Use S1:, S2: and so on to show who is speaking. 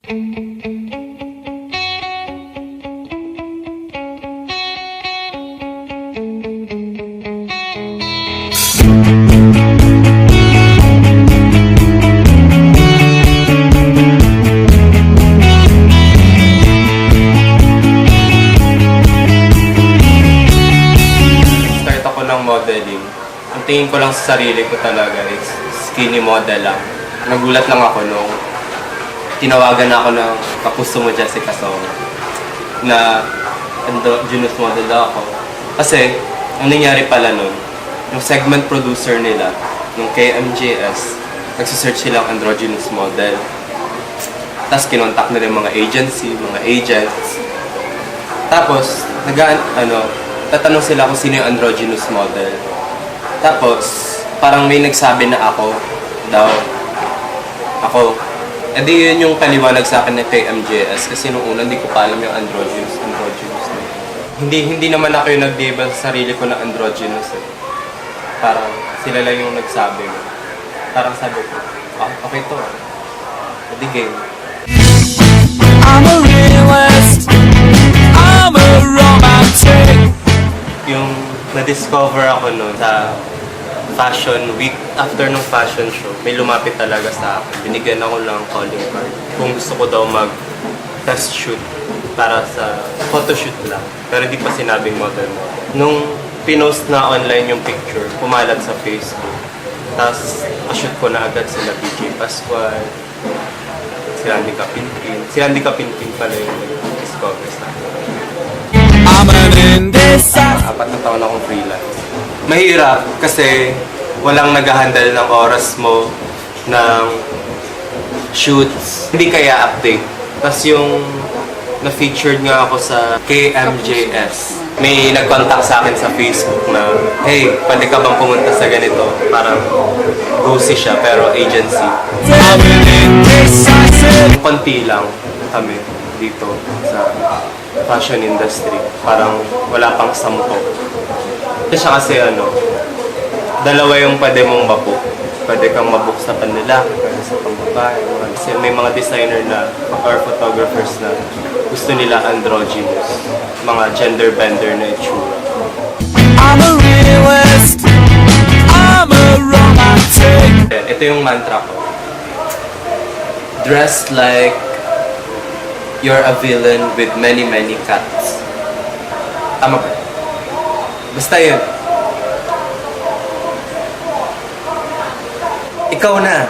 S1: Start ako ng modeling. Ang tingin ko lang sa sarili ko talaga is skinny model lang. Nagulat lang ako nung tinawagan ako ng kapuso mo, Jessica Song, na androgynous model daw ako. Kasi, ang nangyari pala nun, yung segment producer nila, nung KMJS, nagsisearch silang androgynous model. Tapos kinontak nila yung mga agency, mga agents. Tapos, tatanong sila kung sino yung androgynous model. Tapos, parang may nagsabi na ako. E di yun yung paliwanag sa akin ng KMJS kasi nung una hindi ko pa alam yung androgynous. Hindi naman ako yung nag-label sa sarili ko na androgynous eh. Parang sila lang yung nagsabi mo. Parang sabi ko, okay to. E di game.
S2: I'm a realist, I'm a romantic.
S1: Yung na-discover ako noon sa fashion week, after ng fashion show, may lumapit talaga sa akin. Binigyan ako ng calling card. Kung gusto ko daw mag-test shoot para sa photoshoot lang. Pero di pa sinabing model. Nung pinost na online yung picture, pumalat sa Facebook. Tapos, pa-shoot ko na agad sila BJ Pascual, sila Andy Kapinpin. Si Andy Kapinpin pala yung nag-discover sa akin.
S2: I'm an indecisive.
S1: 4 na taon akong freelance. Mahirap kasi walang nag-handle ng oras mo, ng shoots. Hindi kaya update. Tapos yung na-featured nga ako sa KMJS. May nag-contact sa akin sa Facebook na, hey, pwede ka bang pumunta sa ganito? Parang go-see siya pero agency.
S2: I'm an indecisive.
S1: Konti lang kami dito sa fashion industry. Parang wala pang 10. Kasi dalawa yung pwede mong mabook. Pwede kang mabook sa panlalaki, pwede sa pangbabae. Kasi may mga designer na or photographers na gusto nila androgynous. Mga gender bender na itsura.
S2: I'm a realist, I'm a romantic.
S1: Ito yung mantra ko. Dress like you're a villain with many cats. Tama ba? Basta yun. Ikaw na.